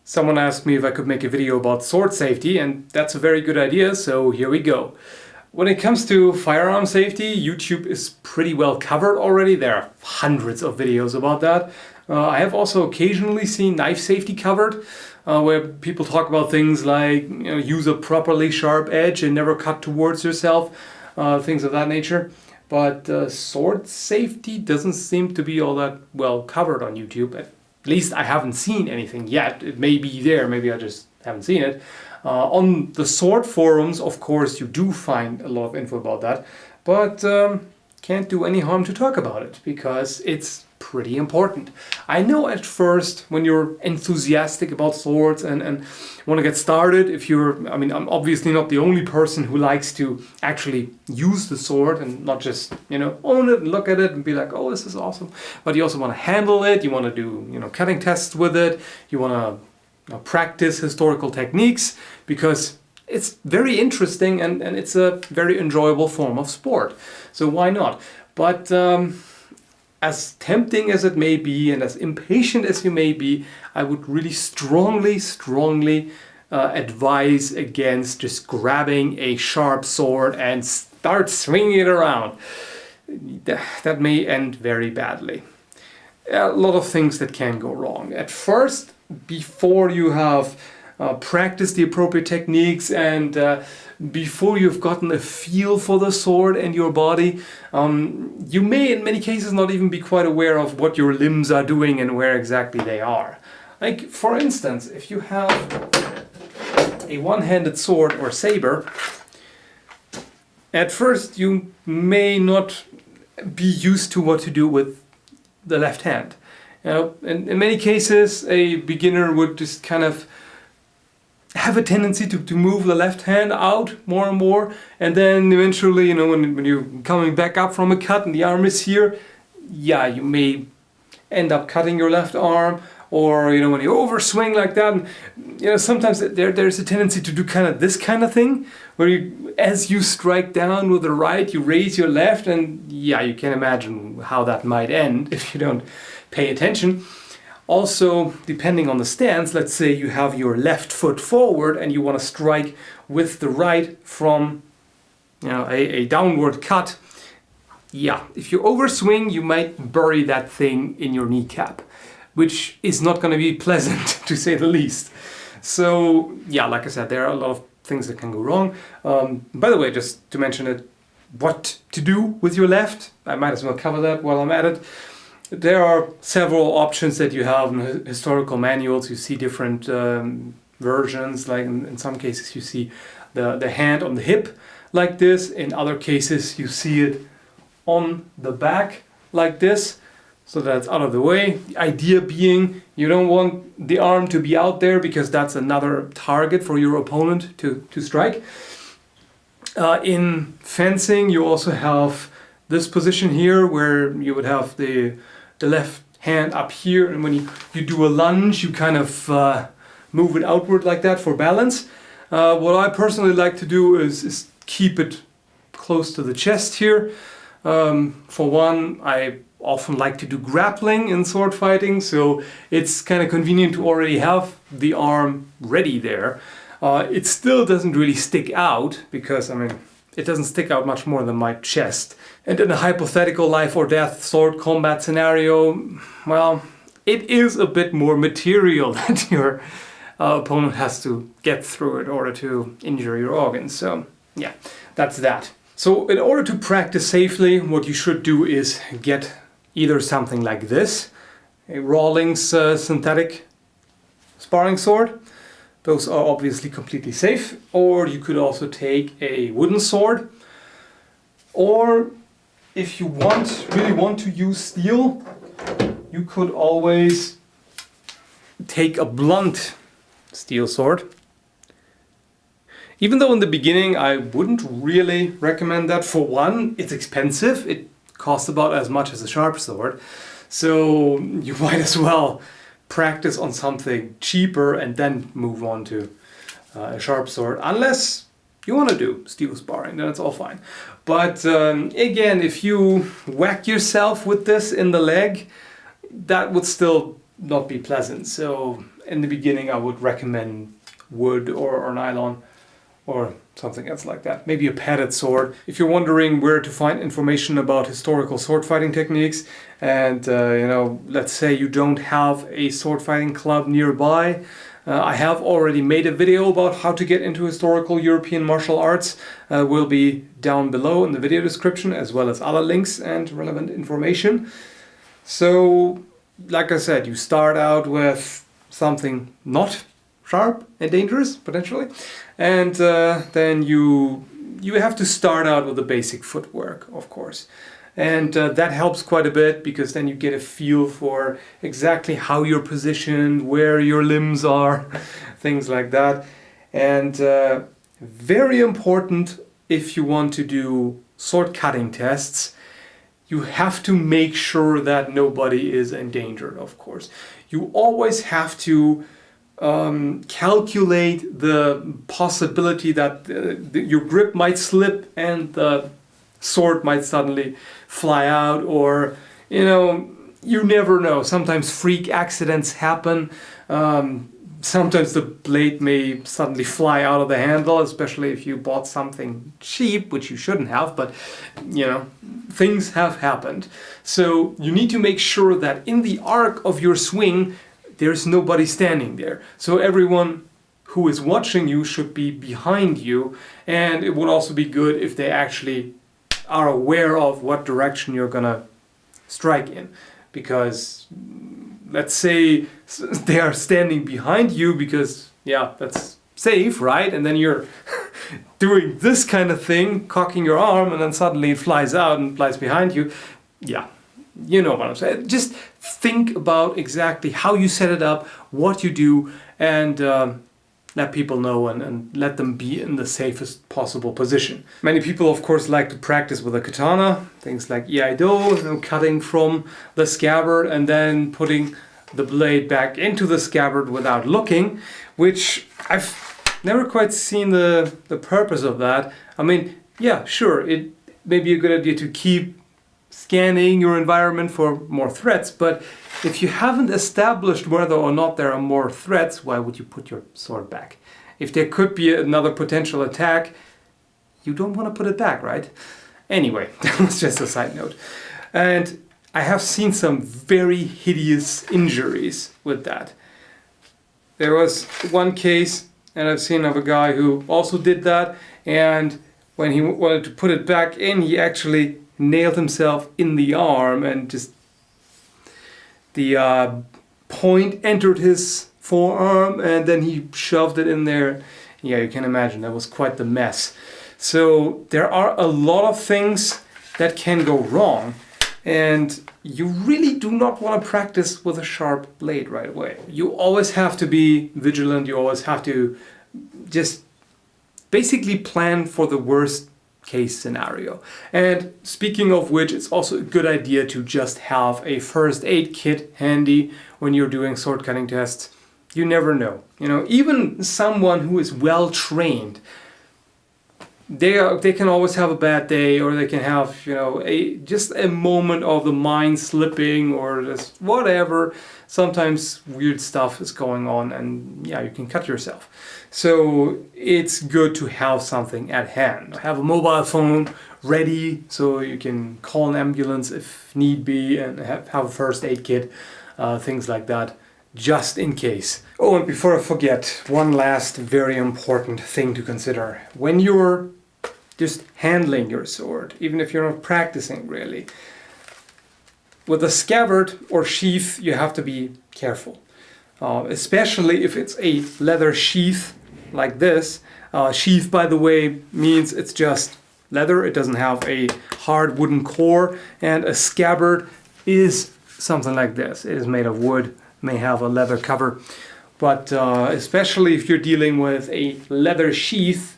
Someone asked me if I could make a video about sword safety, and that's a very good idea, so here we go. When it comes to firearm safety, YouTube is pretty well covered already. There are hundreds of videos about that. I have also occasionally seen knife safety covered, where people talk about things like use a properly sharp edge and never cut towards yourself, things of that nature. But sword safety doesn't seem to be all that well covered on YouTube. At least I haven't seen anything yet. It may be there, maybe I just haven't seen it. On the sword forums, of course, you do find a lot of info about that, but can't do any harm to talk about it because it's pretty important. I know at first when you're enthusiastic about swords and want to get started, I'm obviously not the only person who likes to actually use the sword and not just, own it and look at it and be like, oh, this is awesome. But you also want to handle it, you want to do, cutting tests with it, you want to practice historical techniques because it's very interesting and it's a very enjoyable form of sport. So why not? But as tempting as it may be and as impatient as you may be, I would really strongly advise against just grabbing a sharp sword and start swinging it around. That may end very badly. A lot of things that can go wrong. At first, before you have practiced the appropriate techniques and before you've gotten a feel for the sword and your body, you may in many cases not even be quite aware of what your limbs are doing and where exactly they are. Like, for instance, if you have a one-handed sword or saber, at first you may not be used to what to do with the left hand. In many cases, a beginner would just kind of have a tendency to move the left hand out more and more, and then eventually, when you're coming back up from a cut and the arm is here, you may end up cutting your left arm, or when you overswing like that, and sometimes there's a tendency to do this kind of thing, where as you strike down with the right, you raise your left, and you can imagine how that might end if you don't pay attention. Also, depending on the stance, let's say you have your left foot forward and you want to strike with the right from a downward cut. If you overswing, you might bury that thing in your kneecap, which is not going to be pleasant to say the least. So like I said, there are a lot of things that can go wrong. By the way, just to mention it, what to do with your left, I might as well cover that while I'm at it. There are several options that you have in historical manuals. You see different versions, like in some cases you see the hand on the hip like this. In other cases you see it on the back like this, so that's out of the way. The idea being you don't want the arm to be out there because that's another target for your opponent to strike. In fencing you also have this position here where you would have the left hand up here, and when you do a lunge, you kind of move it outward like that for balance. What I personally like to do is keep it close to the chest here. For one, I often like to do grappling in sword fighting, so it's kind of convenient to already have the arm ready there. It still doesn't really stick out because, it doesn't stick out much more than my chest. And in a hypothetical life or death sword combat scenario, well, it is a bit more material that your opponent has to get through in order to injure your organs. So that's that. So in order to practice safely, what you should do is get either something like this, a Rawlings synthetic sparring sword. Those are obviously completely safe. Or you could also take a wooden sword. Or if you really want to use steel, you could always take a blunt steel sword. Even though in the beginning I wouldn't really recommend that. For one, it's expensive. It costs about as much as a sharp sword. So you might as well practice on something cheaper and then move on to a sharp sword, unless you want to do steel sparring, then it's all fine. But again, if you whack yourself with this in the leg, that would still not be pleasant. So in the beginning I would recommend wood or nylon or something else like that. Maybe a padded sword. If you're wondering where to find information about historical sword fighting techniques, and you know, let's say you don't have a sword fighting club nearby, I have already made a video about how to get into historical European martial arts. Will be down below in the video description, as well as other links and relevant information. So, like I said, you start out with something not sharp and dangerous, potentially, and then you have to start out with the basic footwork, of course. And that helps quite a bit, because then you get a feel for exactly how you're positioned, where your limbs are, things like that. And very important, if you want to do sword cutting tests, you have to make sure that nobody is endangered, of course. You always have to calculate the possibility that your grip might slip and the sword might suddenly fly out, or, you know, you never know. Sometimes freak accidents happen. Sometimes the blade may suddenly fly out of the handle, especially if you bought something cheap, which you shouldn't have, but, you know, things have happened. So you need to make sure that in the arc of your swing, there's nobody standing there. So everyone who is watching you should be behind you, and it would also be good if they actually are aware of what direction you're gonna strike in. Because let's say they are standing behind you because, yeah, that's safe, right? And then you're doing this kind of thing, cocking your arm, and then suddenly it flies out and flies behind you. Yeah, you know what I'm saying. Just think about exactly how you set it up, what you do, and let people know and let them be in the safest possible position. Many people, of course, like to practice with a katana, things like iaido, you know, cutting from the scabbard and then putting the blade back into the scabbard without looking, which I've never quite seen the purpose of that. I mean, yeah, sure, it may be a good idea to keep scanning your environment for more threats, but if you haven't established whether or not there are more threats, why would you put your sword back? If there could be another potential attack, you don't want to put it back, right? Anyway, that was just a side note. And I have seen some very hideous injuries with that. There was one case, and I've seen of a guy who also did that, and when he wanted to put it back in, he actually nailed himself in the arm, and just the point entered his forearm, and then he shoved it in there. Yeah, you can imagine, that was quite the mess. So there are a lot of things that can go wrong, and you really do not want to practice with a sharp blade right away. You always have to be vigilant, you always have to just basically plan for the worst case scenario. And speaking of which, it's also a good idea to just have a first aid kit handy when you're doing sword cutting tests. You never know. You know, even someone who is well trained, they can always have a bad day, or they can have, you know, just a moment of the mind slipping, or just whatever. Sometimes weird stuff is going on, and yeah, you can cut yourself. So it's good to have something at hand. Have a mobile phone ready so you can call an ambulance if need be, and have a first aid kit, things like that, just in case. Oh, and before I forget, one last very important thing to consider. When you're just handling your sword, even if you're not practicing really, with a scabbard or sheath, you have to be careful. Especially if it's a leather sheath like this. Sheath, by the way, means it's just leather. It doesn't have a hard wooden core. And a scabbard is something like this. It is made of wood, may have a leather cover. But especially if you're dealing with a leather sheath,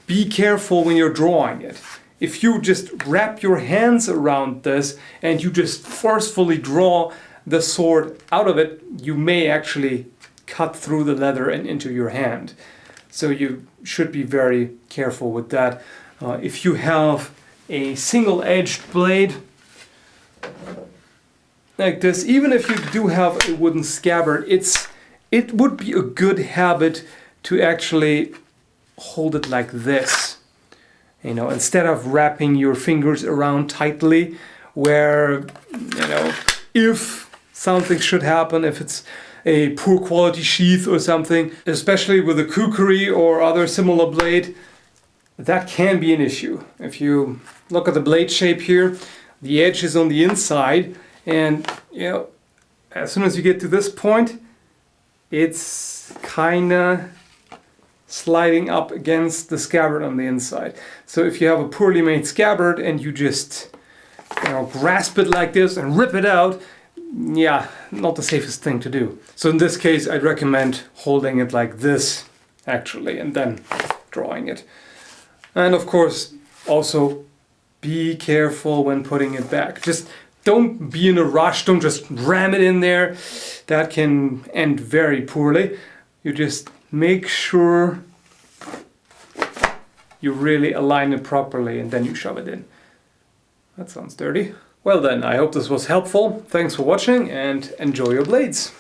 be careful when you're drawing it. If you just wrap your hands around this and you just forcefully draw the sword out of it, you may actually cut through the leather and into your hand. So you should be very careful with that. If you have a single-edged blade, like this. Even if you do have a wooden scabbard, it would be a good habit to actually hold it like this. You know, instead of wrapping your fingers around tightly, where, you know, if something should happen, if it's a poor quality sheath or something, especially with a kukri or other similar blade, that can be an issue. If you look at the blade shape here, the edge is on the inside, and you know, as soon as you get to this point, it's kinda sliding up against the scabbard on the inside. So if you have a poorly made scabbard and you just, you know, grasp it like this and rip it out, yeah, not the safest thing to do. So in this case, I'd recommend holding it like this, actually, and then drawing it. And of course, also be careful when putting it back. Just don't be in a rush, don't just ram it in there. That can end very poorly. You just make sure you really align it properly and then you shove it in. That sounds dirty. Well then, I hope this was helpful. Thanks for watching and enjoy your blades.